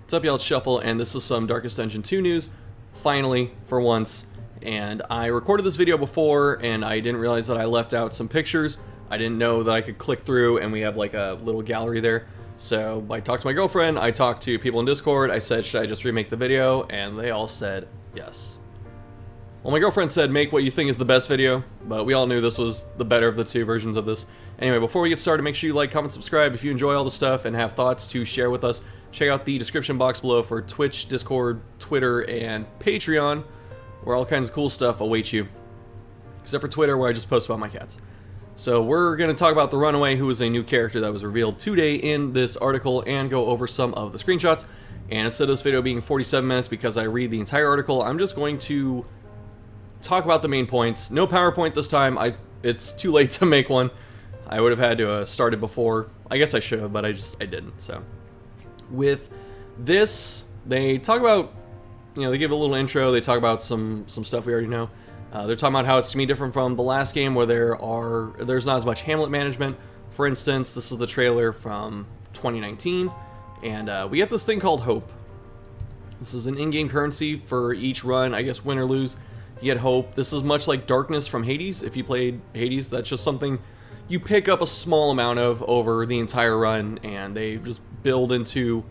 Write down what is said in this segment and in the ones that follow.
What's up, y'all? It's Shuffle, and this is some Darkest Dungeon 2 news, finally, for once. And I recorded this video before, and I didn't realize that I left out some pictures. I didn't know that I could click through, and we have like a little gallery there. So I talked to my girlfriend, I talked to people in Discord, I said, should I just remake the video? And they all said yes. Well, my girlfriend said, make what you think is the best video, but we all knew this was the better of the two versions of this. Anyway, before we get started, make sure you like, comment, subscribe if you enjoy all the stuff and have thoughts to share with us. Check out the description box below for Twitch, Discord, Twitter, and Patreon, where all kinds of cool stuff awaits you. Except for Twitter, where I just post about my cats. So we're going to talk about the Runaway, who is a new character that was revealed today in this article, and go over some of the screenshots. And instead of this video being 47 minutes because I read the entire article, I'm just going to talk about the main points. No PowerPoint this time. It's too late to make one. I would have had to have started before. I guess I should have, but I didn't. So with this, they talk about, they give a little intro. They talk about some stuff we already know. They're talking about how it's to be different from the last game, where there's not as much Hamlet management. For instance, this is the trailer from 2019, and we get this thing called Hope. This is an in-game currency for each run. I guess win or lose, you get Hope. This is much like Darkness from Hades. If you played Hades, that's just something you pick up a small amount of over the entire run, and they just build into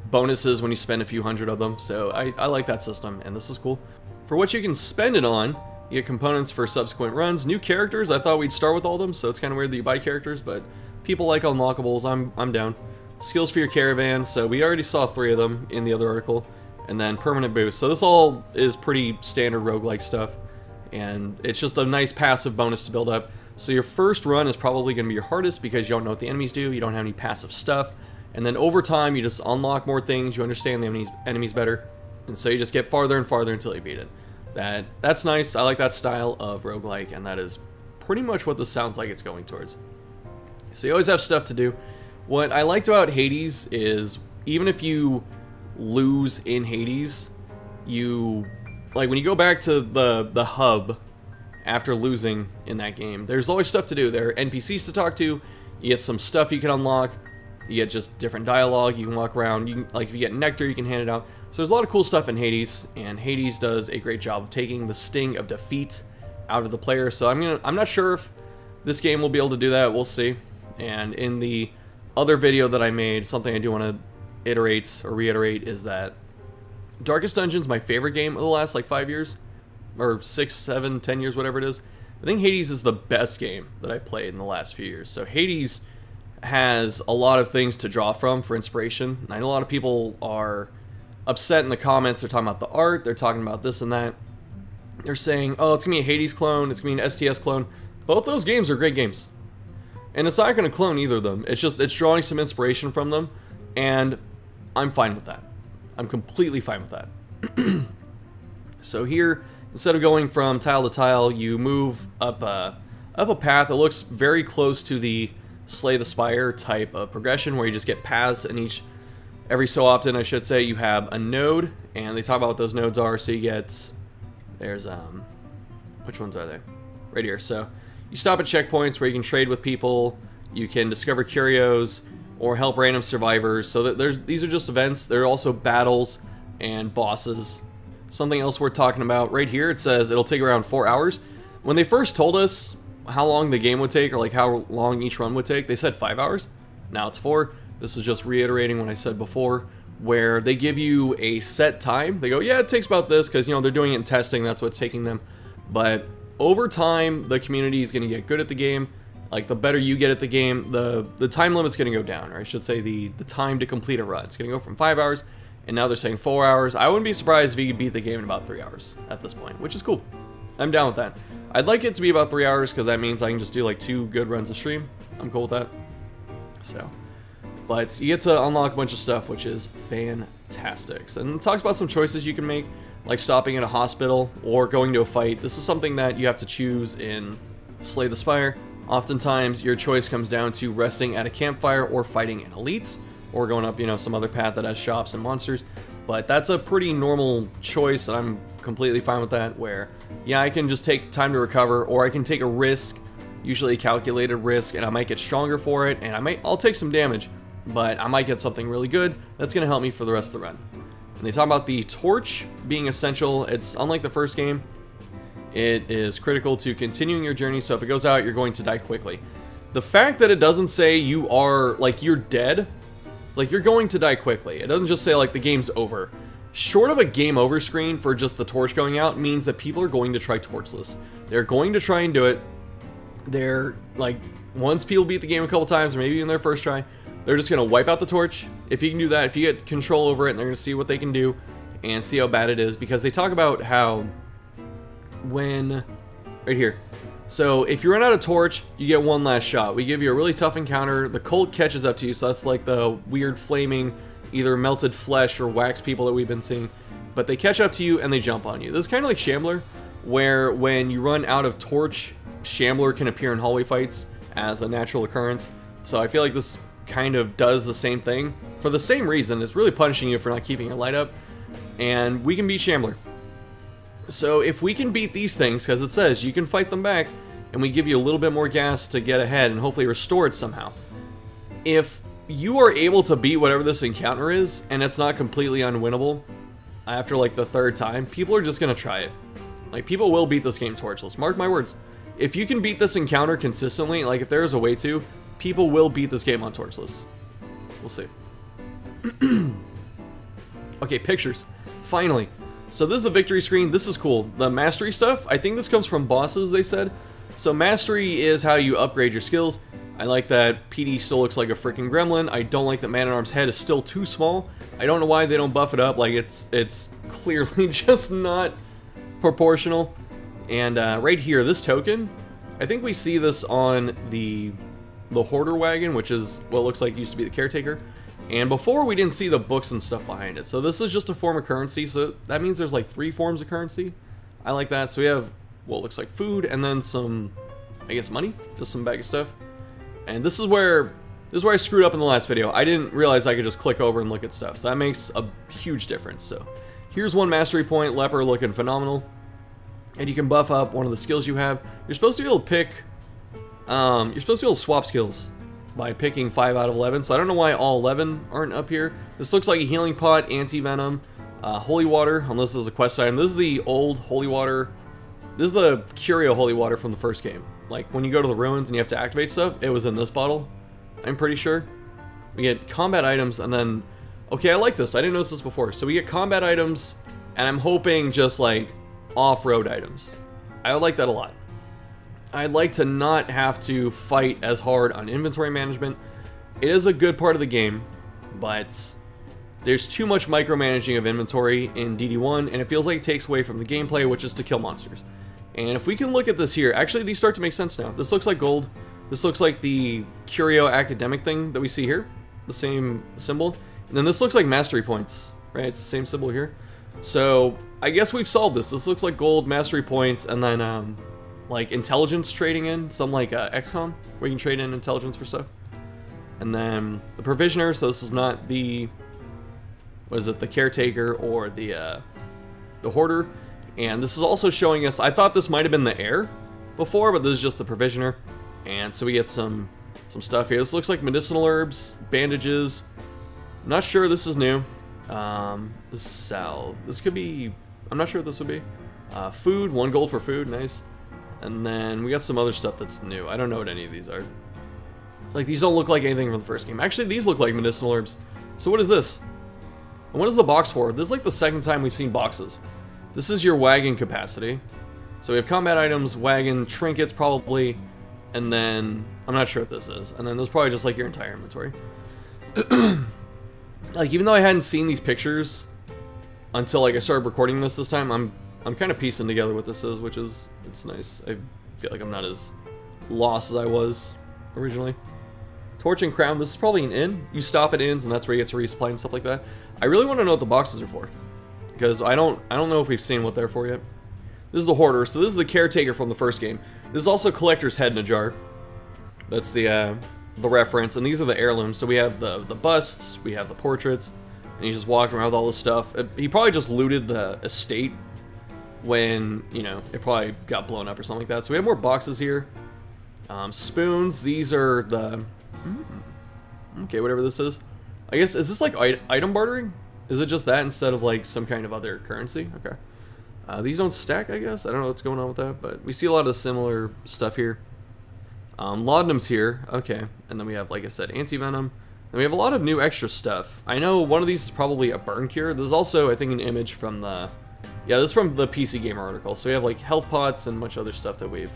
bonuses when you spend a few hundred of them. So I like that system, and this is cool. For what you can spend it on, you get components for subsequent runs. New characters, I thought we'd start with all of them, so it's kind of weird that you buy characters, but people like unlockables, I'm down. Skills for your caravan, so we already saw 3 of them in the other article. And then permanent boost. So this all is pretty standard roguelike stuff, and it's just a nice passive bonus to build up. So your first run is probably going to be your hardest because you don't know what the enemies do, you don't have any passive stuff, and then over time you just unlock more things, you understand the enemies better, and so you just get farther and farther until you beat it. That's nice. I like that style of roguelike, and that is pretty much what this sounds like it's going towards. So you always have stuff to do. What I liked about Hades is, even if you lose in Hades, when you go back to the hub after losing in that game, there's always stuff to do. There are NPCs to talk to, you get some stuff you can unlock, you get just different dialogue, you can walk around, like if you get nectar you can hand it out. So there's a lot of cool stuff in Hades, and Hades does a great job of taking the sting of defeat out of the player. So I'm not sure if this game will be able to do that, we'll see. And in the other video that I made, something I do want to reiterate is that Darkest Dungeon's my favorite game of the last like 5 years, or 6, 7, 10 years, whatever it is. I think Hades is the best game that I played in the last few years. So Hades has a lot of things to draw from for inspiration. I know a lot of people are upset in the comments. They're talking about the art, they're talking about this and that. They're saying, oh, it's gonna be a Hades clone, it's gonna be an STS clone. Both those games are great games, and it's not gonna clone either of them. It's drawing some inspiration from them, and I'm fine with that. I'm completely fine with that. So here, instead of going from tile to tile, you move up a path that looks very close to the Slay the Spire type of progression, where you just get paths, and every so often, I should say, you have a node, and they talk about what those nodes are. So you get, which ones are they? Right here. So you stop at checkpoints where you can trade with people, you can discover curios, or help random survivors. So these are just events. There are also battles and bosses. Something else we're talking about right here, it says it'll take around 4 hours. When they first told us how long the game would take, or like how long each run would take, they said 5 hours. Now it's 4. This is just reiterating what I said before, where they give you a set time. They go, yeah, it takes about this, because they're doing it in testing, that's what's taking them. But over time, the community is going to get good at the game. Like, the better you get at the game, the time limit's going to go down, or I should say the time to complete a run. It's going to go from 5 hours, and now they're saying 4 hours. I wouldn't be surprised if you could beat the game in about 3 hours at this point, which is cool. I'm down with that. I'd like it to be about 3 hours, because that means I can just do like 2 good runs a stream. I'm cool with that. So, but you get to unlock a bunch of stuff, which is fantastic. And it talks about some choices you can make, like stopping at a hospital or going to a fight. This is something that you have to choose in Slay the Spire. Oftentimes, your choice comes down to resting at a campfire or fighting an elite, or going up, some other path that has shops and monsters. But that's a pretty normal choice, and I'm completely fine with that, where, yeah, I can just take time to recover, or I can take a risk, usually a calculated risk, and I might get stronger for it, and I'll take some damage. but I might get something really good that's going to help me for the rest of the run. And they talk about the torch being essential. It's unlike the first game. It is critical to continuing your journey, so if it goes out, you're going to die quickly. The fact that it doesn't say you are, like, you're dead, it's like you're going to die quickly. It doesn't just say, like, the game's over. Short of a game over screen for just the torch going out means that people are going to try torchless. They're going to try and do it. They're, like, once people beat the game a couple times, or maybe in their first try, they're just going to wipe out the torch. If you can do that, if you get control over it, and they're going to see what they can do and see how bad it is. Because they talk about how when... Right here. So if you run out of torch, you get one last shot. We give you a really tough encounter. The cult catches up to you, so that's like the weird flaming, either melted flesh or wax people that we've been seeing. But they catch up to you and they jump on you. This is kind of like Shambler, where when you run out of torch, Shambler can appear in hallway fights as a natural occurrence. So I feel like this kind of does the same thing. For the same reason, it's really punishing you for not keeping your light up. And we can beat Shambler. So if we can beat these things, because it says you can fight them back, and we give you a little bit more gas to get ahead and hopefully restore it somehow. If you are able to beat whatever this encounter is, and it's not completely unwinnable after like the third time, people are just going to try it. Like, people will beat this game torchless. Mark my words. If you can beat this encounter consistently, like if there is a way to, people will beat this game on torchless. We'll see. Okay, pictures. Finally. So this is the victory screen. This is cool. The mastery stuff, I think this comes from bosses, they said. So mastery is how you upgrade your skills. I like that PD still looks like a freaking gremlin. I don't like that Man-at-Arm's head is still too small. I don't know why they don't buff it up. Like, it's clearly just not proportional. And right here, this token, I think we see this on the Hoarder wagon, which is what looks like used to be the Caretaker. And before, we didn't see the books and stuff behind it. So this is just a form of currency. So that means there's like 3 forms of currency. I like that. So we have what looks like food, and then some, I guess, money. Just some bag of stuff. And this is where I screwed up in the last video. I didn't realize I could just click over and look at stuff. So that makes a huge difference. So here's one mastery point. Leper looking phenomenal. And you can buff up one of the skills you have. You're supposed to be able to pick... you're supposed to be able to swap skills by picking 5 out of 11. So I don't know why all 11 aren't up here. This looks like a healing pot, anti-venom, holy water, unless this is a quest item. This is the old holy water. This is the Curio holy water from the first game. Like, when you go to the ruins and you have to activate stuff, it was in this bottle. I'm pretty sure. We get combat items, and then... Okay, I like this. I didn't notice this before. So we get combat items, and I'm hoping just, like, off-road items. I would like that a lot. I'd like to not have to fight as hard on inventory management. It is a good part of the game, but there's too much micromanaging of inventory in DD1, and it feels like it takes away from the gameplay, which is to kill monsters. And if we can look at this here, actually these start to make sense now. This looks like gold. This looks like the Curio academic thing that we see here, the same symbol. And then this looks like mastery points, right? It's the same symbol here. So I guess we've solved this. This looks like gold, mastery points, and then like intelligence trading in, some like XCOM, where you can trade in intelligence for stuff. And then the provisioner, so this is not the, what is it, the caretaker or the hoarder. And this is also showing us, I thought this might have been the heir before, but this is just the provisioner. And so we get some stuff here. This looks like medicinal herbs, bandages. I'm not sure this is new. This salve. This could be, I'm not sure what this would be. Food, 1 gold for food, nice. And then we got some other stuff that's new. I don't know what any of these are. Like, these don't look like anything from the first game. Actually, these look like medicinal herbs. So what is this? And what is the box for? This is like the second time we've seen boxes. This is your wagon capacity. So we have combat items, wagon, trinkets probably, and then, I'm not sure what this is. And then there's probably just like your entire inventory. Like, even though I hadn't seen these pictures until like I started recording this time, I'm kind of piecing together what this is, which is, it's nice. I feel like I'm not as lost as I was originally. Torch and Crown, this is probably an inn. You stop at inns and that's where you get to resupply and stuff like that. I really want to know what the boxes are for, because I don't know if we've seen what they're for yet. This is the Hoarder, so this is the caretaker from the first game. This is also Collector's Head in a jar. That's the reference, and these are the heirlooms. So we have the busts, we have the portraits, and he's just walking around with all this stuff. He probably just looted the estate when, you know, it probably got blown up or something like that. So we have more boxes here. Spoons, these are the... Okay, whatever this is. I guess, is this like item bartering? Is it just that instead of like some kind of other currency? Okay. These don't stack, I guess. I don't know what's going on with that, but we see a lot of similar stuff here. Laudanum's here. Okay. And then we have, like I said, anti-venom. And we have a lot of new extra stuff. I know one of these is probably a burn cure. There's also, I think, an image from the... Yeah, this is from the PC Gamer article. So we have like health pots and much other stuff that we've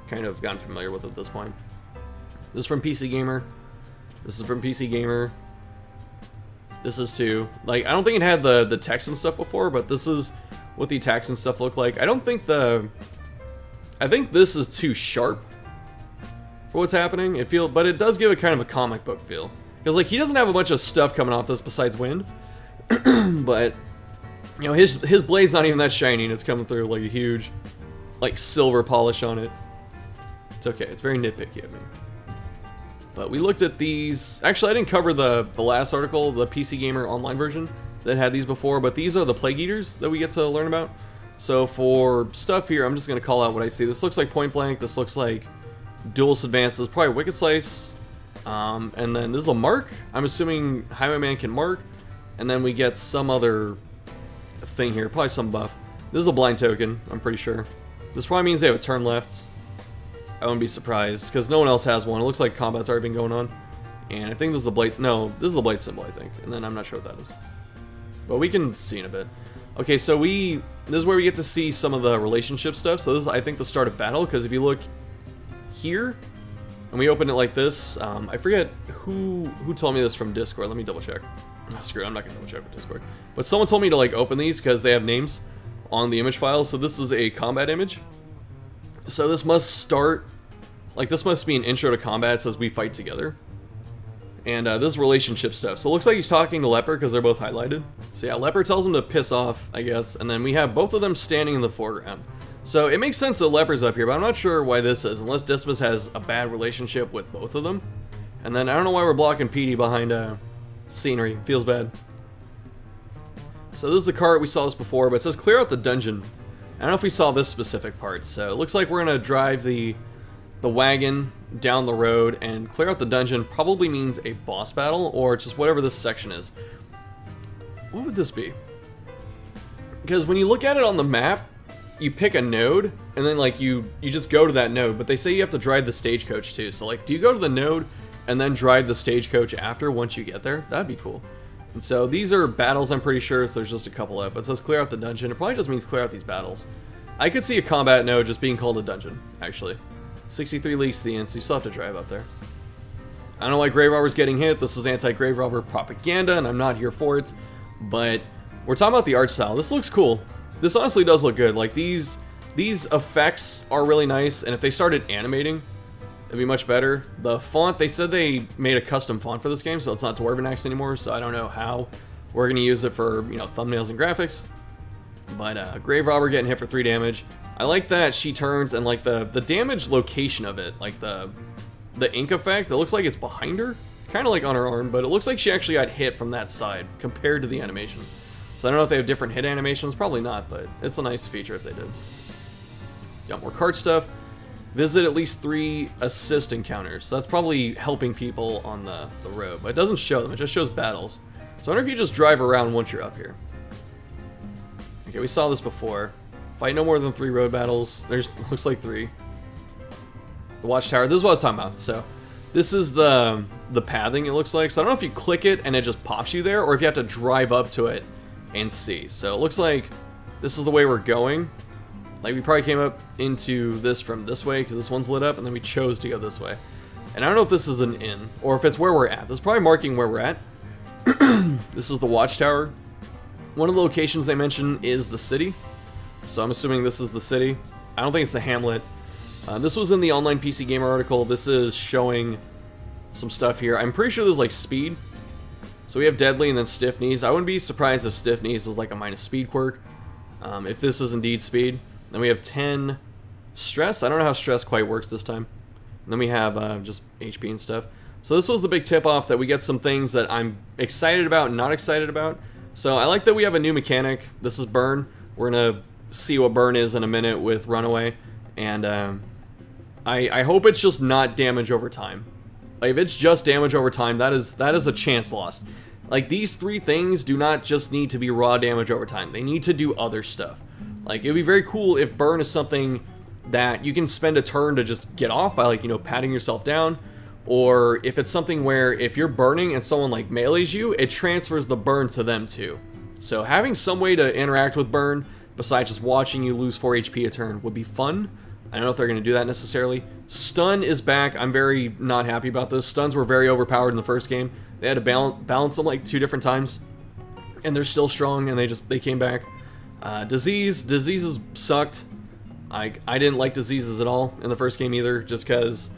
kind of gotten familiar with at this point. This is from PC Gamer. This is from PC Gamer. This is too. Like, I don't think it had the text and stuff before, but this is what the attacks and stuff look like. I don't think I think this is too sharp for what's happening. But it does give it kind of a comic book feel. Because, like, he doesn't have a bunch of stuff coming off this besides wind. But, you know, his blade's not even that shiny, and it's coming through like a huge, like, silver polish on it. It's okay. It's very nitpicky of me. But we looked at these. Actually, I didn't cover the last article, the PC Gamer online version that had these before, but these are the Plague Eaters that we get to learn about. So for stuff here, I'm just going to call out what I see. This looks like Point Blank. This looks like Duelist Advance. This is probably Wicked Slice. And then this is a mark. I'm assuming Highwayman can mark. And then we get some other thing here. Probably some buff. This is a blind token, I'm pretty sure. This probably means they have a turn left. I wouldn't be surprised, because no one else has one. It looks like combat's already been going on. And I think this is the blade. No, this is the blade symbol, I think. And then I'm not sure what that is. But we can see in a bit. Okay, so this is where we get to see some of the relationship stuff. So this is, I think, the start of battle, because if you look here, and we open it like this, I forget who told me this from Discord. Let me double check. Oh, screw it, I'm not going to double check with Discord. But someone told me to, like, open these, because they have names on the image file. So this is a combat image. So this must start, like, this must be an intro to combat. It says we fight together. And this is relationship stuff. So it looks like he's talking to Leper because they're both highlighted. So yeah, Leper tells him to piss off, I guess. And then we have both of them standing in the foreground. So it makes sense that Leper's up here, but I'm not sure why this is, unless Dismas has a bad relationship with both of them. And then I don't know why we're blocking Petey behind scenery. Feels bad. So this is the cart. We saw this before, but it says clear out the dungeon. I don't know if we saw this specific part, so it looks like we're going to drive the wagon down the road and clear out the dungeon. Probably means a boss battle, or just whatever this section is. What would this be? Because when you look at it on the map, you pick a node, and then like you just go to that node, but they say you have to drive the stagecoach too. So like, do you go to the node and then drive the stagecoach after once you get there? That'd be cool. And so these are battles, I'm pretty sure, so there's just a couple of, but it says clear out the dungeon. It probably just means clear out these battles. I could see a combat node just being called a dungeon, actually. 63 leagues to the end, so you still have to drive up there. I don't know why Grave Robber's getting hit. This is anti-Grave Robber propaganda, and I'm not here for it. But we're talking about the art style. This looks cool. This honestly does look good. Like, these effects are really nice, and if they started animating, it'd be much better. The font, they said they made a custom font for this game, so it's not Dwarvenax anymore, so I don't know how we're going to use it for, you know, thumbnails and graphics. But Grave Robber getting hit for 3 damage. I like that she turns, and like the damage location of it, like the ink effect, it looks like it's behind her, kind of like on her arm, but it looks like she actually got hit from that side compared to the animation. So I don't know if they have different hit animations, probably not, but it's a nice feature if they did. Got more card stuff. Visit at least 3 assist encounters. So that's probably helping people on the road, but it doesn't show them, it just shows battles. So I wonder if you just drive around once you're up here. Okay, we saw this before. Fight no more than 3 road battles. There's, looks like 3. The Watchtower, this is what I was talking about. So this is the pathing, it looks like. So I don't know if you click it and it just pops you there, or if you have to drive up to it and see. So it looks like this is the way we're going. Like, we probably came up into this from this way because this one's lit up, and then we chose to go this way. And I don't know if this is an inn, or if it's where we're at. This is probably marking where we're at. This is the Watchtower. One of the locations they mention is the city. So I'm assuming this is the city. I don't think it's the hamlet. This was in the online PC Gamer article. This is showing some stuff here. I'm pretty sure there's like speed. So we have deadly and then stiff knees. I wouldn't be surprised if stiff knees was like a minus speed quirk. If this is indeed speed. Then we have 10 stress. I don't know how stress quite works this time. And then we have just HP and stuff. So this was the big tip-off that we get some things that I'm excited about and not excited about. So I like that we have a new mechanic. This is burn. We're going to see what burn is in a minute with Runaway. And I hope it's just not damage over time. Like, if it's just damage over time, that is a chance lost. Like, these 3 things do not just need to be raw damage over time. They need to do other stuff. Like, it would be very cool if burn is something that you can spend a turn to just get off by, like, you know, patting yourself down. Or if it's something where if you're burning and someone, like, melees you, it transfers the burn to them, too. So having some way to interact with burn, besides just watching you lose 4 HP a turn, would be fun. I don't know if they're going to do that necessarily. Stun is back. I'm very not happy about this. Stuns were very overpowered in the first game. They had to balance them like 2 different times. And they're still strong, and they came back. Diseases sucked. I didn't like diseases at all in the first game either, just because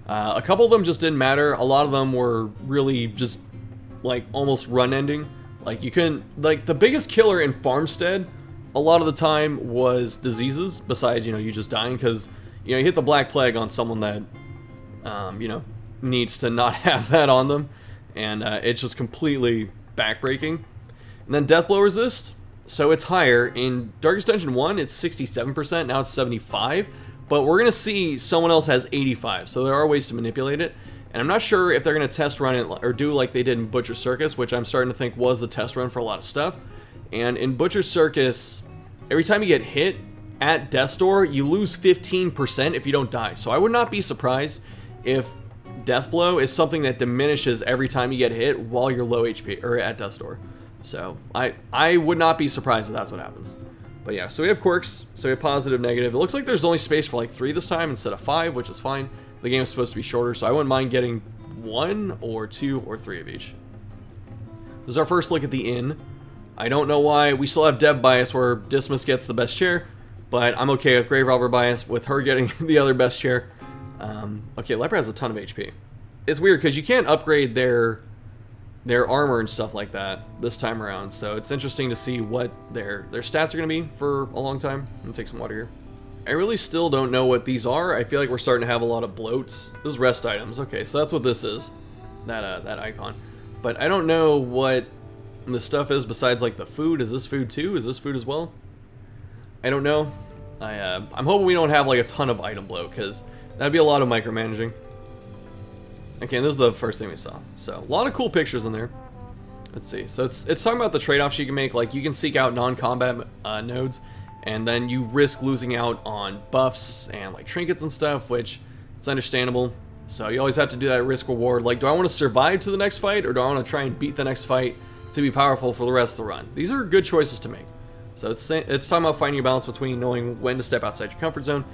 a couple of them just didn't matter. A lot of them were really just like almost run ending. Like, you couldn't, like, the biggest killer in Farmstead a lot of the time was diseases, besides, you know, you just dying, because, you know, you hit the Black Plague on someone that, you know, needs to not have that on them, and it's just completely backbreaking. And then Deathblow Resist, so it's higher. In Darkest Dungeon 1, it's 67%, now it's 75%, but we're going to see someone else has 85%, so there are ways to manipulate it. And I'm not sure if they're going to test run it or do like they did in Butcher Circus, which I'm starting to think was the test run for a lot of stuff. And in Butcher Circus, every time you get hit at Death's Door, you lose 15% if you don't die. So I would not be surprised if Deathblow is something that diminishes every time you get hit while you're low HP or at Death's Door. So I would not be surprised if that's what happens. But yeah, so we have quirks, so we have positive, negative. It looks like there's only space for like 3 this time instead of 5, which is fine. The game is supposed to be shorter, so I wouldn't mind getting 1 or 2 or 3 of each. This is our first look at the inn. I don't know why. We still have Dev bias where Dismas gets the best chair, but I'm okay with Grave Robber bias with her getting the other best chair. Okay, Leper has a ton of HP. It's weird because you can't upgrade their armor and stuff like that this time around, so it's interesting to see what their stats are going to be for a long time. I'm going to take some water here. I really still don't know what these are. I feel like we're starting to have a lot of bloat. This is rest items. Okay, so that's what this is, that icon. But I don't know what the stuff is besides like the food. Is this food too? Is this food as well? I don't know. I'm hoping we don't have like a ton of item bloat, because that'd be a lot of micromanaging. Okay, and this is the first thing we saw. So a lot of cool pictures in there. Let's see. So it's talking about the trade-offs you can make. Like, you can seek out non-combat nodes, and then you risk losing out on buffs and like trinkets and stuff, which it's understandable. So you always have to do that risk reward. Like, do I want to survive to the next fight, or do I want to try and beat the next fight to be powerful for the rest of the run? These are good choices to make. So it's talking about finding a balance between knowing when to step outside your comfort zone,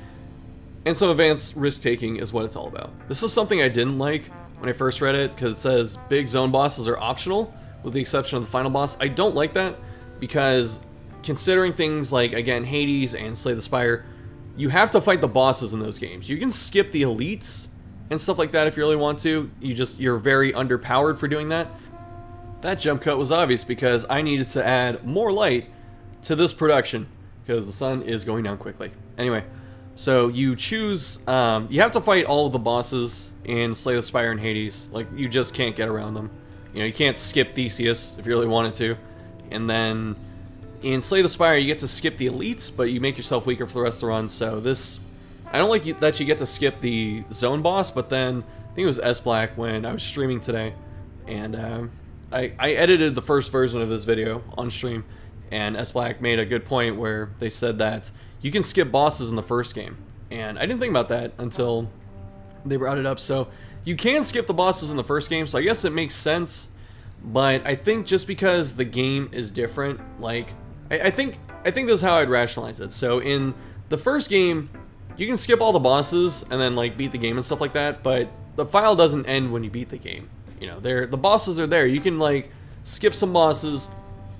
and some advanced risk taking is what it's all about. This is something I didn't like when I first read it, because it says big zone bosses are optional, with the exception of the final boss. I don't like that, because considering things like, again, Hades and Slay the Spire, you have to fight the bosses in those games. You can skip the elites and stuff like that if you really want to. You're very underpowered for doing that. That jump cut was obvious because I needed to add more light to this production, because the sun is going down quickly. Anyway, so you choose, you have to fight all of the bosses in Slay the Spire and Hades. Like, you just can't get around them. You know, you can't skip Theseus if you really wanted to. And then in Slay the Spire, you get to skip the elites, but you make yourself weaker for the rest of the run. So this, I don't like that you get to skip the zone boss, but then I think it was S-Black when I was streaming today, and I edited the first version of this video on stream, and S-Black made a good point where they said that you can skip bosses in the first game, and I didn't think about that until they brought it up. So you can skip the bosses in the first game, so I guess it makes sense, but I think just because the game is different, like, I think this is how I'd rationalize it. So in the first game, you can skip all the bosses and then like beat the game and stuff like that, but the file doesn't end when you beat the game. You know, the bosses are there. You can like skip some bosses,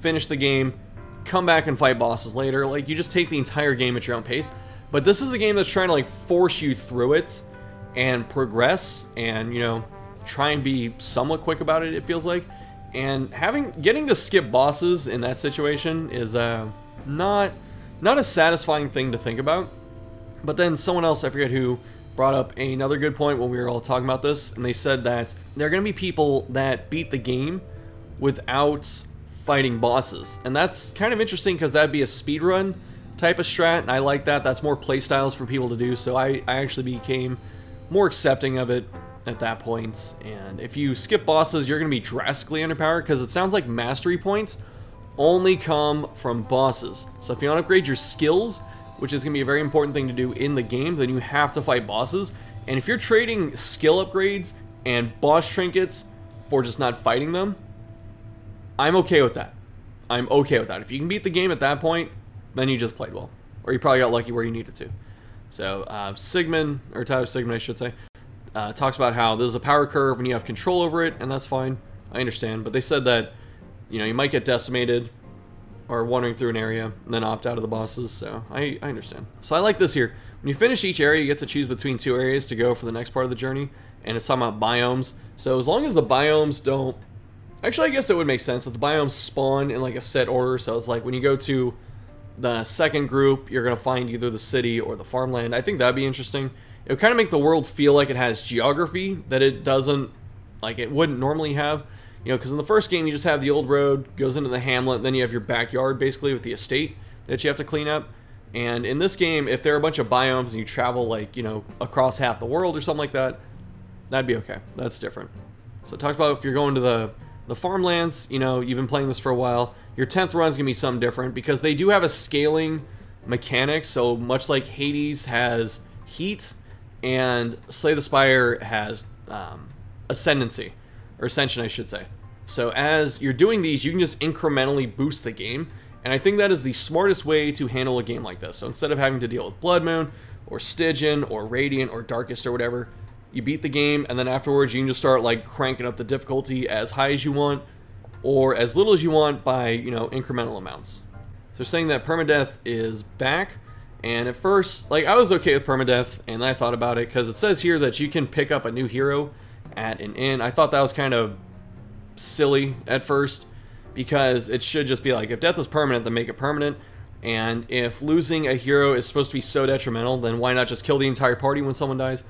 finish the game, come back and fight bosses later. Like, you just take the entire game at your own pace. But this is a game that's trying to like force you through it and progress, and, you know, try and be somewhat quick about it, it feels like. And getting to skip bosses in that situation is not a satisfying thing to think about. But then someone else, I forget who, brought up another good point when we were all talking about this, and they said that there are going to be people that beat the game without fighting bosses. And that's kind of interesting, because that'd be a speedrun type of strat, and I like that. That's more playstyles for people to do, so I actually became more accepting of it at that point. And if you skip bosses, you're going to be drastically underpowered, because it sounds like mastery points only come from bosses. So if you want to upgrade your skills, which is going to be a very important thing to do in the game, then you have to fight bosses. And if you're trading skill upgrades and boss trinkets for just not fighting them, I'm okay with that. I'm okay with that. If you can beat the game at that point, then you just played well. Or you probably got lucky where you needed to. So Sigmund, or Tyler Sigmund I should say, talks about how there's a power curve and you have control over it, and that's fine. I understand. But they said that, you know, you might get decimated or wandering through an area and then opt out of the bosses, so I understand. So I like this here. When you finish each area, you get to choose between 2 areas to go for the next part of the journey, and it's talking about biomes. So as long as the biomes don't... Actually, I guess it would make sense if the biomes spawn in like a set order. So it's like when you go to the second group, you're going to find either the city or the farmland. I think that'd be interesting. It would kind of make the world feel like it has geography that it doesn't, like it wouldn't normally have. You know, because in the first game, you just have the old road, goes into the hamlet, then you have your backyard, basically, with the estate that you have to clean up. And in this game, if there are a bunch of biomes and you travel, like, you know, across half the world or something like that, that'd be okay. That's different. So it talks about if you're going to the farmlands, you know, you've been playing this for a while, your 10th run's going to be something different, because they do have a scaling mechanic. So much like Hades has heat, and Slay the Spire has ascendancy, or ascension, I should say. So as you're doing these, you can just incrementally boost the game, and I think that is the smartest way to handle a game like this. So instead of having to deal with Blood Moon, or Stygian, or Radiant, or Darkest, or whatever, you beat the game, and then afterwards you can just start like cranking up the difficulty as high as you want, or as little as you want by, you know, incremental amounts. So they're saying that permadeath is back, and at first, like, I was okay with permadeath, and I thought about it, because it says here that you can pick up a new hero at an inn. I thought that was kind of silly at first, because it should just be like, if death is permanent, then make it permanent. And if losing a hero is supposed to be so detrimental, then why not just kill the entire party when someone dies,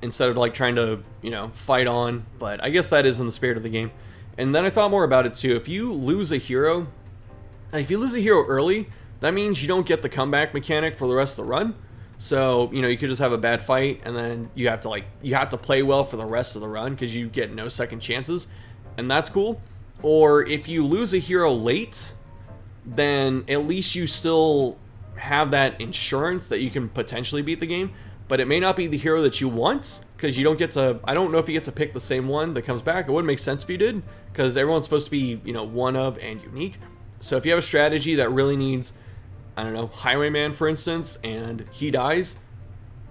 instead of like trying to, you know, fight on. But I guess that is in the spirit of the game. And then I thought more about it too. If you lose a hero early, that means you don't get the comeback mechanic for the rest of the run. So, you know, you could just have a bad fight, and then you have to play well for the rest of the run, because you get no second chances. And that's cool. Or if you lose a hero late, then at least you still have that insurance that you can potentially beat the game. But it may not be the hero that you want, because you don't get to... I don't know if you get to pick the same one that comes back. It wouldn't make sense if you did, because everyone's supposed to be, you know, one of and unique. So if you have a strategy that really needs, I don't know, Highwayman, for instance, and he dies,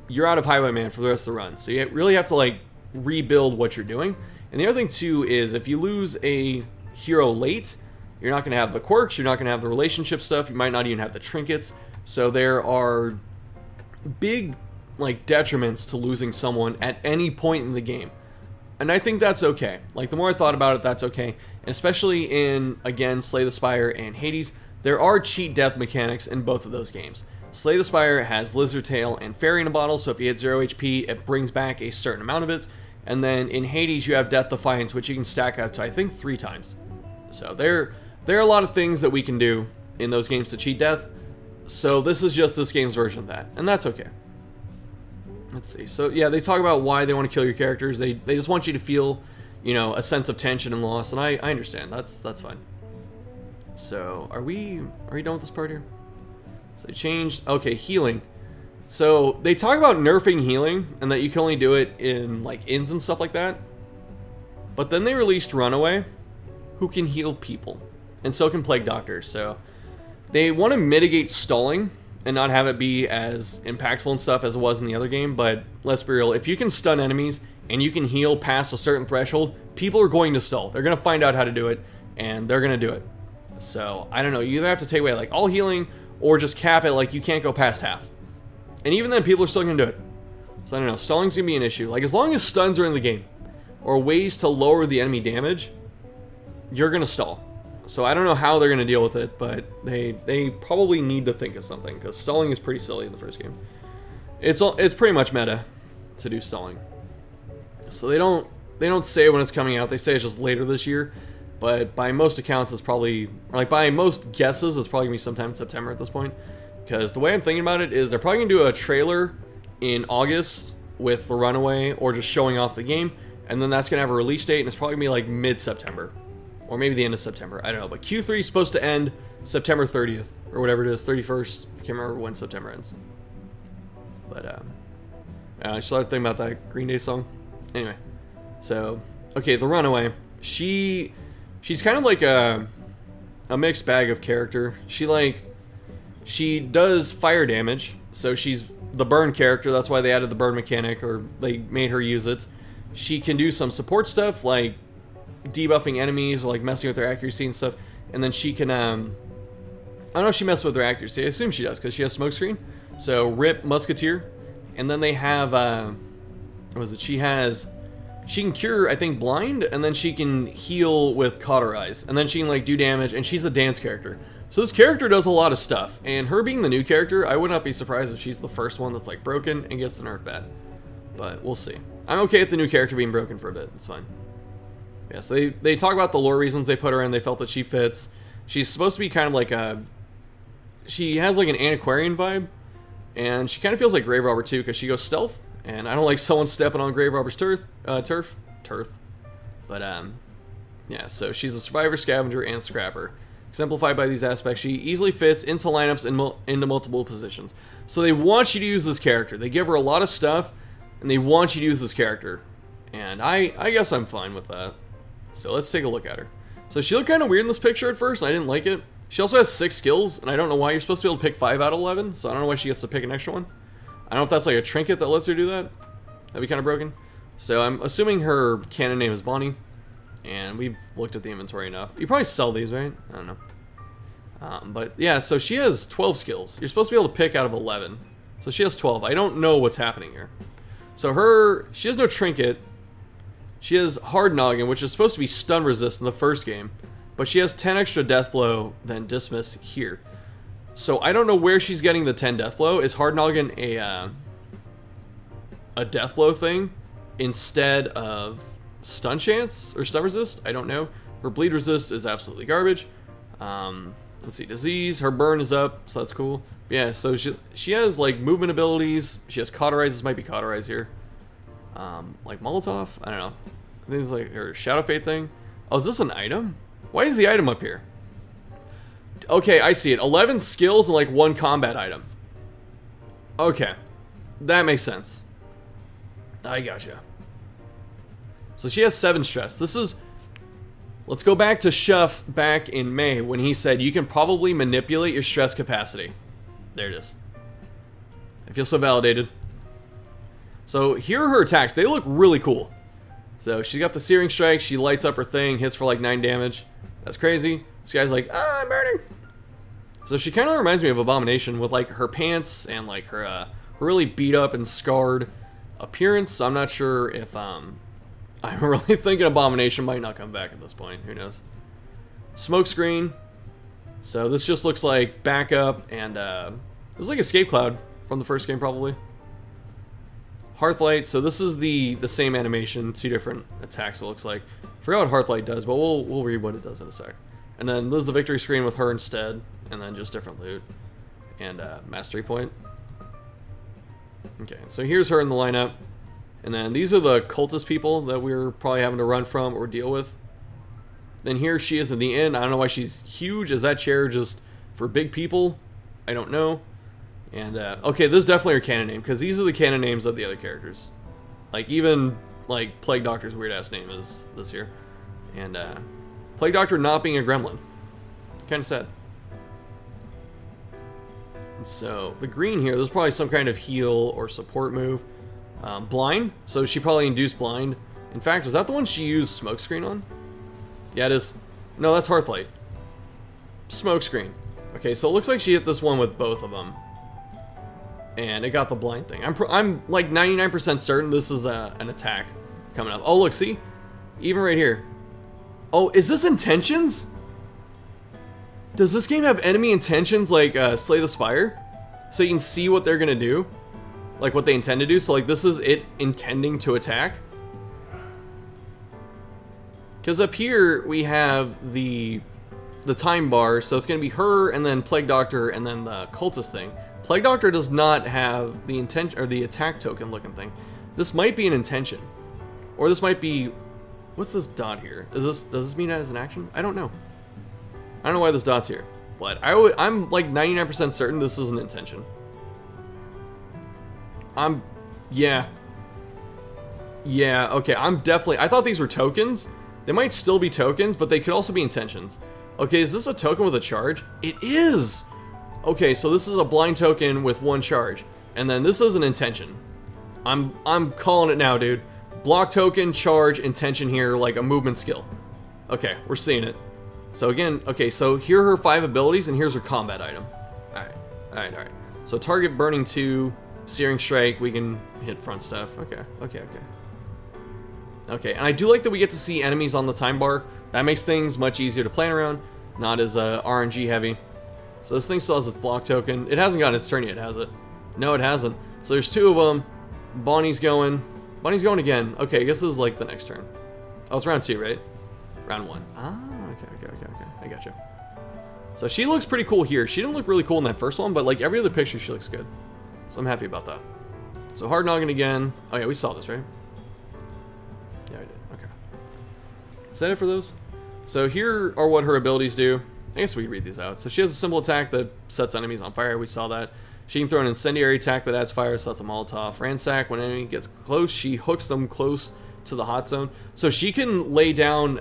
you're out of Highwayman for the rest of the run. So you really have to, like, rebuild what you're doing. And the other thing, too, is if you lose a hero late, you're not going to have the quirks, you're not going to have the relationship stuff, you might not even have the trinkets. So there are big, like, detriments to losing someone at any point in the game. And I think that's okay. Like, the more I thought about it, that's okay. And especially in, again, Slay the Spire and Hades, there are cheat death mechanics in both of those games. Slay the Spire has Lizard Tail and Fairy in a bottle, so if you hit 0 HP, it brings back a certain amount of it. And then in Hades, you have Death Defiance, which you can stack up to, I think, 3 times. So there are a lot of things that we can do in those games to cheat death. So this is just this game's version of that, and that's okay. Let's see. So yeah, they talk about why they want to kill your characters. They just want you to feel, you know, a sense of tension and loss, and I understand. That's fine. So are we done with this part here? So they changed. Okay, healing. So they talk about nerfing healing and that you can only do it in like inns and stuff like that. But then they released Runaway, who can heal people, and so can Plague Doctors. So they want to mitigate stalling and not have it be as impactful and stuff as it was in the other game. But let's be real, if you can stun enemies and you can heal past a certain threshold, people are going to stall. They're going to find out how to do it, and they're going to do it. So I don't know, you either have to take away like all healing or just cap it, like you can't go past half. And even then, people are still going to do it. So I don't know, stalling's going to be an issue. Like, as long as stuns are in the game, or ways to lower the enemy damage, you're going to stall. So I don't know how they're going to deal with it, but they probably need to think of something, because stalling is pretty silly in the first game. It's pretty much meta to do stalling. So they don't say when it's coming out. They say it's just later this year, but by most accounts, it's probably, like by most guesses, it's probably going to be sometime in September at this point. Because the way I'm thinking about it is they're probably going to do a trailer in August with the Runaway or just showing off the game, and then that's going to have a release date, and it's probably going to be like mid-September. Or maybe the end of September. I don't know. But Q3 is supposed to end September 30th. Or whatever it is. 31st. I can't remember when September ends. But, I just started thinking about that Green Day song. Anyway. So, okay, the Runaway. She's kind of like a mixed bag of character. She does fire damage. So she's the burn character. That's why they added the burn mechanic. Or they made her use it. She can do some support stuff like debuffing enemies or like messing with their accuracy and stuff, and then she can I don't know if she messes with their accuracy. I assume she does because she has Smokescreen. So Rip Musketeer, and then they have what was it? She can cure, I think, blind, and then she can heal with Cauterize, and then she can like do damage, and she's a dance character. So this character does a lot of stuff, and her being the new character, I would not be surprised if she's the first one that's like broken and gets the nerf bad, but we'll see. I'm okay with the new character being broken for a bit. It's fine. Yeah, so they talk about the lore reasons they put her in. They felt that she fits. She's supposed to be kind of like she has like an antiquarian vibe, and she kind of feels like Grave Robber too, because she goes stealth, and I don't like someone stepping on Grave Robber's turf. But yeah, so she's a survivor, scavenger, and scrapper. Exemplified by these aspects, she easily fits into lineups and into multiple positions. So they want you to use this character. They give her a lot of stuff, and they want you to use this character. And I guess I'm fine with that. So let's take a look at her. So she looked kind of weird in this picture at first, and I didn't like it. She also has 6 skills, and I don't know why. You're supposed to be able to pick 5 out of 11, so I don't know why she gets to pick an extra one. I don't know if that's like a trinket that lets her do that. That'd be kind of broken. So I'm assuming her canon name is Bonnie, and we've looked at the inventory enough. You probably sell these, right? I don't know. But yeah, so she has 12 skills. You're supposed to be able to pick out of 11. So she has 12. I don't know what's happening here. So she has no trinket. She has Hard Noggin, which is supposed to be stun resist in the first game, but she has 10 extra death blow, then dismiss here. So I don't know where she's getting the 10 death blow. Is Hard Noggin a death blow thing instead of stun chance or stun resist? I don't know. Her bleed resist is absolutely garbage. Let's see, disease. Her burn is up, so that's cool. But yeah, so she has like movement abilities. She has Cauterize. This might be Cauterize here. Like Molotov? I don't know. I think it's like her Shadow Fate thing. Oh, is this an item? Why is the item up here? Okay, I see it. 11 skills and like 1 combat item. Okay. That makes sense. I gotcha. So she has 7 stress. This is... Let's go back to Shuff back in May when he said you can probably manipulate your stress capacity. There it is. I feel so validated. So here are her attacks. They look really cool. So she's got the Searing Strike. She lights up her thing, hits for like 9 damage. That's crazy. This guy's like, ah, I'm burning. So she kind of reminds me of Abomination with like her pants and like her really beat up and scarred appearance. So I'm not sure if I'm really thinking Abomination might not come back at this point. Who knows? Smokescreen. So this just looks like backup, and this is like Escape Cloud from the first game probably. Hearthlight. So this is the same animation, 2 different attacks. It looks like. I forgot what Hearthlight does, but we'll read what it does in a sec. And then this is the victory screen with her instead, and then just different loot and mastery point. Okay, so here's her in the lineup, and then these are the cultist people that we're probably having to run from or deal with. Then here she is in the end. I don't know why she's huge. Is that chair just for big people? I don't know. And okay, this is definitely her canon name, because these are the canon names of the other characters. Like even like Plague Doctor's weird ass name is this here, and Plague Doctor not being a gremlin, kind of sad. And so the green here, there's probably some kind of heal or support move. Blind, so she probably induced blind. In fact, is that the one she used Smokescreen on? Yeah, it is. No, that's Hearthlight. Smokescreen. Okay, so it looks like she hit this one with both of them, and it got the blind thing. I'm like 99% certain this is an attack coming up. Oh, look, see? Even right here. Oh, is this intentions? Does this game have enemy intentions like Slay the Spire? So you can see what they're gonna do? Like what they intend to do? So like this is it intending to attack? Because up here we have the time bar, so it's gonna be her and then Plague Doctor and then the cultist thing. Plague Doctor does not have the intention or the attack token looking thing. This might be an intention. Or this might be... What's this dot here? Does this mean that as an action? I don't know. I don't know why this dot's here. But I'm like 99% certain this is an intention. Yeah. Yeah, okay, I thought these were tokens. They might still be tokens, but they could also be intentions. Okay, is this a token with a charge? It is! Okay, so this is a blind token with 1 charge. And then this is an intention. I'm calling it now, dude. Block token, charge, intention here, like a movement skill. Okay, we're seeing it. So again, okay, so here are her 5 abilities, and here's her combat item. Alright. So target burning 2, searing strike, we can hit front stuff. Okay, and I do like that we get to see enemies on the time bar. That makes things much easier to plan around, not as RNG heavy. So this thing still has its block token. It hasn't gotten its turn yet, has it? No, it hasn't. So there's 2 of them. Bonnie's going again. Okay, I guess this is like the next turn. Oh, it's round 2, right? Round 1. Ah, okay. I gotcha. So she looks pretty cool here. She didn't look really cool in that first one, but like every other picture, she looks good. So I'm happy about that. So hard noggin again. Oh yeah, we saw this, right? Yeah, I did. Okay. Is that it for those? So here are what her abilities do. I guess we can read these out. So she has a simple attack that sets enemies on fire. We saw that. She can throw an incendiary attack that adds fire, so that's a Molotov. Ransack, when an enemy gets close, she hooks them close to the hot zone. So she can lay down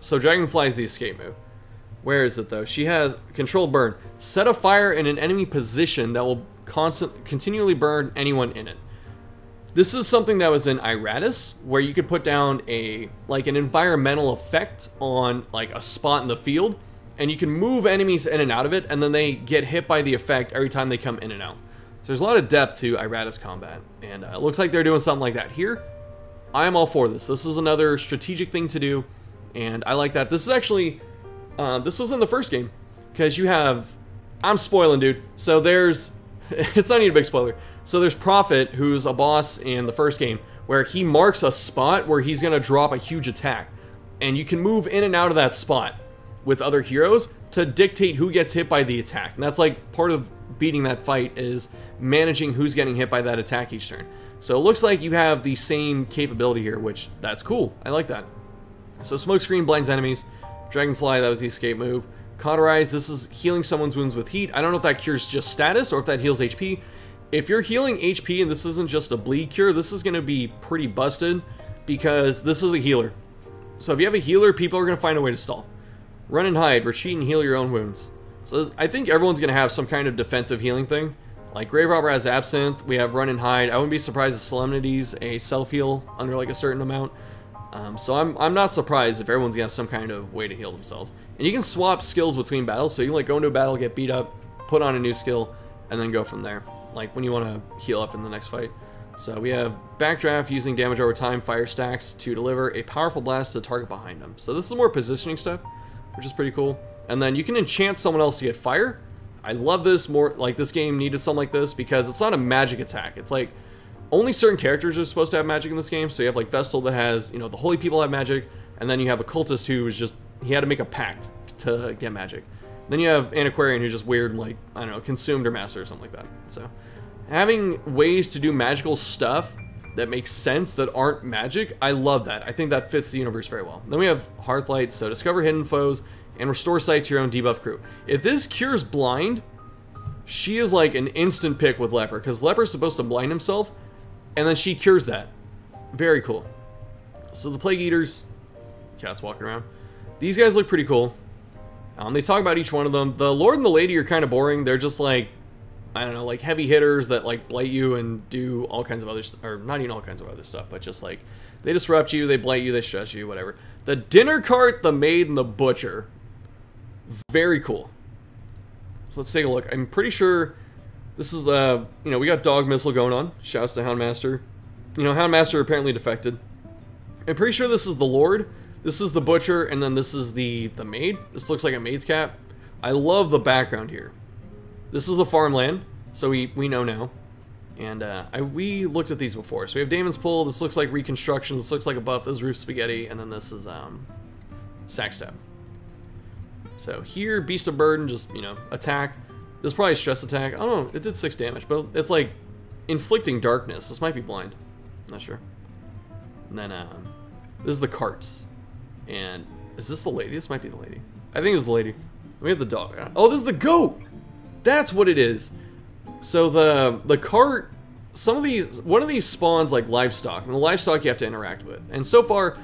so Dragonfly is the escape move. Where is it though? She has controlled burn. Set a fire in an enemy position that will continually burn anyone in it. This is something that was in Iratus, where you could put down an environmental effect on like a spot in the field, and you can move enemies in and out of it, and then they get hit by the effect every time they come in and out. So there's a lot of depth to Iratus combat, and it looks like they're doing something like that here. I am all for this. This is another strategic thing to do, and I like that. This is actually, this was in the first game, because you have, I'm spoiling, dude. So there's, it's not even a big spoiler. So there's Prophet, who's a boss in the first game, where he marks a spot where he's going to drop a huge attack. And you can move in and out of that spot with other heroes to dictate who gets hit by the attack. And that's like part of beating that fight is managing who's getting hit by that attack each turn. So it looks like you have the same capability here, which that's cool. I like that. So Smokescreen blinds enemies. Dragonfly, that was the escape move. Cauterize, this is healing someone's wounds with heat. I don't know if that cures just status or if that heals HP. If you're healing HP and this isn't just a bleed cure, this is going to be pretty busted because this is a healer. So if you have a healer, people are going to find a way to stall. Run and hide, retreat and heal your own wounds. So I think everyone's going to have some kind of defensive healing thing. Like Grave Robber has Absinthe, we have Run and Hide. I wouldn't be surprised if Solemnity's a self-heal under like a certain amount. So I'm not surprised if everyone's going to have some kind of way to heal themselves. And you can swap skills between battles, so you can like go into a battle, get beat up, put on a new skill, and then go from there. Like when you want to heal up in the next fight. So we have Backdraft, using damage over time, fire stacks to deliver a powerful blast to the target behind them. So this is more positioning stuff, which is pretty cool. And then you can enchant someone else to get fire. I love this more, like this game needed something like this because it's not a magic attack. It's like only certain characters are supposed to have magic in this game. So you have like Vestal that has, you know, the holy people have magic, and then you have a cultist who is just, he had to make a pact to get magic. Then you have Antiquarian who's just weird and like, I don't know, consumed or master or something like that. So having ways to do magical stuff that makes sense that aren't magic, I love that. I think that fits the universe very well. Then we have Hearthlight, so discover hidden foes and restore sight to your own debuff crew. If this cures blind, she is like an instant pick with Leper, because Leper's supposed to blind himself, and then she cures that. Very cool. So the Plague Eaters, cats walking around. These guys look pretty cool. They talk about each one of them. The Lord and the Lady are kind of boring. They're just like, I don't know, like heavy hitters that like blight you and do all kinds of other stuff, or not even all kinds of other stuff, but just like they disrupt you, they blight you, they stress you, whatever. The Dinner Cart, the Maid, and the Butcher. Very cool. So let's take a look. I'm pretty sure this is, you know, we got Dog Missile going on. Shouts to Houndmaster. You know, Houndmaster apparently defected. I'm pretty sure this is the Lord. This is the Butcher, and then this is the Maid. This looks like a maid's cap. I love the background here. This is the farmland, so we know now. And we looked at these before. So we have Damon's Pull. This looks like Reconstruction. This looks like a buff. This is Roof Spaghetti. And then this is Sack Stab. So here, Beast of Burden, just, you know, attack. This is probably a stress attack. I don't know, it did 6 damage, but it's like, inflicting darkness. This might be blind. I'm not sure. And then, this is the carts. And is this the lady? This might be the lady. I think this is the lady. We have the dog. Oh, this is the goat! That's what it is. So the cart, one of these spawns like livestock, and the livestock you have to interact with. And so far,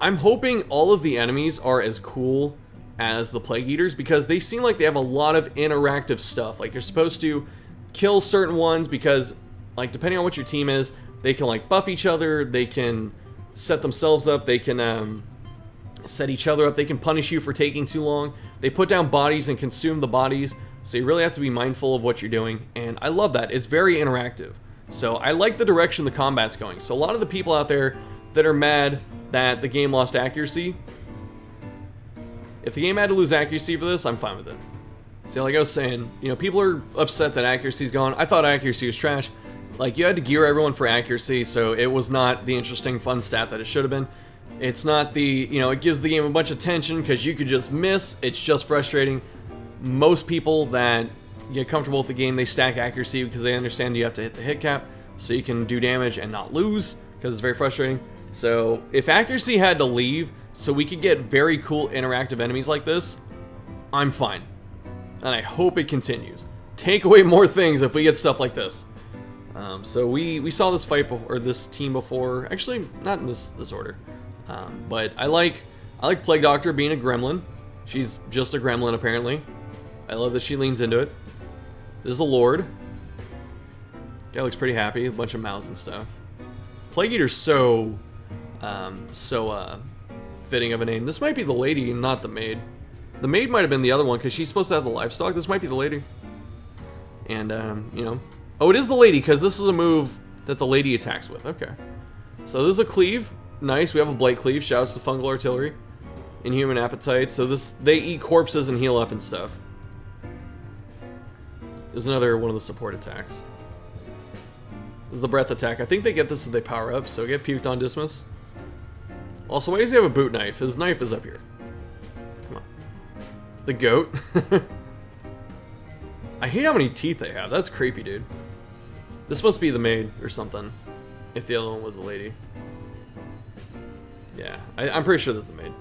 I'm hoping all of the enemies are as cool as the Plague Eaters, because they seem like they have a lot of interactive stuff. Like, you're supposed to kill certain ones because, like, depending on what your team is, they can, like, buff each other, they can set themselves up, they can set each other up, they can punish you for taking too long. They put down bodies and consume the bodies, so you really have to be mindful of what you're doing, and I love that. It's very interactive. So I like the direction the combat's going. So a lot of the people out there that are mad that the game lost accuracy, if the game had to lose accuracy for this, I'm fine with it. See, like I was saying, you know, people are upset that accuracy's gone. I thought accuracy was trash. Like, you had to gear everyone for accuracy, so it was not the interesting, fun stat that it should have been. It's not the, you know, it gives the game a bunch of tension because you could just miss. It's just frustrating. Most people that get comfortable with the game, they stack accuracy because they understand you have to hit the hit cap so you can do damage and not lose, because it's very frustrating. So if accuracy had to leave so we could get very cool interactive enemies like this, I'm fine. And I hope it continues. Take away more things if we get stuff like this. So we saw this fight before, or this team before. Actually, not in this order. But I like Plague Doctor being a gremlin. She's just a gremlin apparently. I love that she leans into it. This is a Lord. Guy looks pretty happy. A bunch of mouths and stuff. Plague Eater's so fitting of a name. This might be the lady, not the maid. The maid might have been the other one because she's supposed to have the livestock. This might be the lady. And you know, oh, it is the lady because this is a move that the lady attacks with. Okay, so this is a cleave. Nice. We have a blight cleave. Shouts to fungal artillery. Inhuman appetite. So they eat corpses and heal up and stuff. There's another one of the support attacks. This is the breath attack. I think they get this as they power up, so get puked on Dismas. Also, why does he have a boot knife? His knife is up here. Come on. The goat. I hate how many teeth they have. That's creepy, dude. This must be the maid or something, if the other one was the lady. Yeah, I'm pretty sure this is the maid.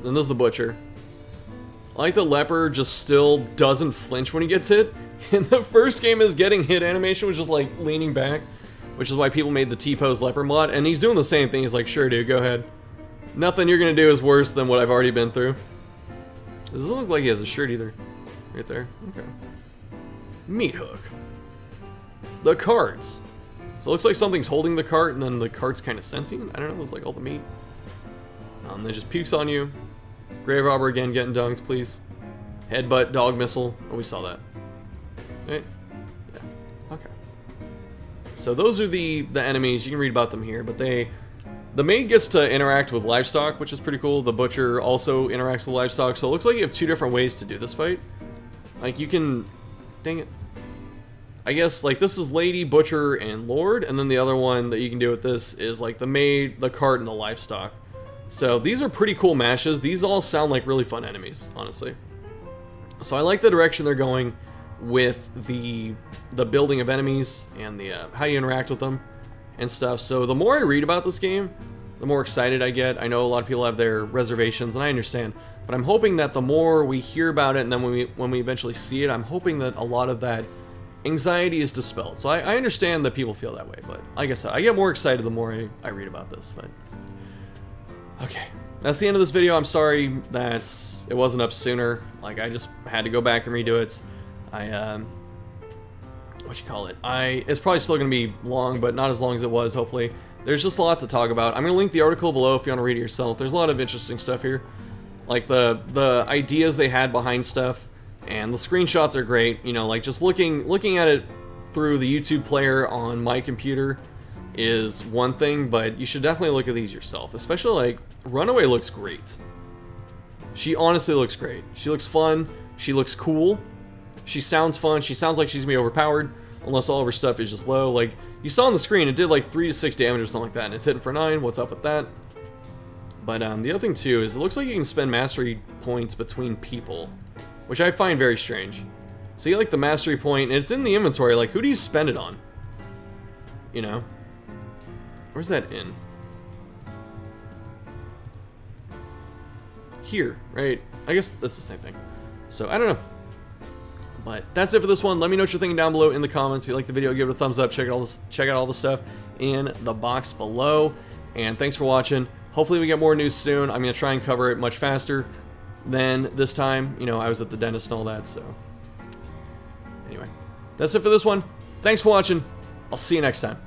Then there's the butcher. I like the leper just still doesn't flinch when he gets hit. In the first game, his getting hit animation was just like leaning back, which is why people made the T-pose leper mod. And he's doing the same thing. He's like, sure, dude, go ahead. Nothing you're gonna do is worse than what I've already been through. Doesn't look like he has a shirt either. Right there. Okay. Meat hook. The carts. So it looks like something's holding the cart, and then the cart's kind of sentient. I don't know. It's like all the meat. They just pukes on you. Grave robber again, getting dunked, please. Headbutt, dog missile. Oh, we saw that. Right? Yeah. Okay. So those are the enemies. You can read about them here, but the maid gets to interact with livestock, which is pretty cool. The butcher also interacts with livestock, so it looks like you have two different ways to do this fight. Like, you can... Dang it. I guess, like, this is Lady, Butcher, and Lord, and then the other one that you can do with this is, like, the maid, the cart, and the livestock. So these are pretty cool mashes. These all sound like really fun enemies, honestly. So I like the direction they're going with the building of enemies and the how you interact with them and stuff. So the more I read about this game, the more excited I get. I know a lot of people have their reservations, and I understand. But I'm hoping that the more we hear about it, and then when we eventually see it, I'm hoping that a lot of that anxiety is dispelled. So I understand that people feel that way, but like I said, I get more excited the more I read about this. But okay, that's the end of this video. I'm sorry that it wasn't up sooner. Like, I just had to go back and redo it. It's probably still gonna be long, but not as long as it was, hopefully. There's just a lot to talk about. I'm gonna link the article below if you want to read it yourself. There's a lot of interesting stuff here. Like the ideas they had behind stuff, and the screenshots are great. You know, like just looking at it through the YouTube player on my computer is one thing, but you should definitely look at these yourself. Especially, like, Runaway looks great. She honestly looks great. She looks fun. She looks cool. She sounds fun. She sounds like she's gonna be overpowered, unless all of her stuff is just low. Like, you saw on the screen, it did like 3 to 6 damage or something like that, and it's hitting for 9. What's up with that? But the other thing too is it looks like you can spend mastery points between people, which I find very strange. So you get, like, the mastery point, and it's in the inventory. Like, who do you spend it on? You know? Where's that in? Here, right? I guess that's the same thing. So, I don't know. But that's it for this one. Let me know what you're thinking down below in the comments. If you like the video, give it a thumbs up. Check out all the stuff in the box below. And thanks for watching. Hopefully we get more news soon. I'm going to try and cover it much faster than this time. You know, I was at the dentist and all that, so... Anyway, that's it for this one. Thanks for watching. I'll see you next time.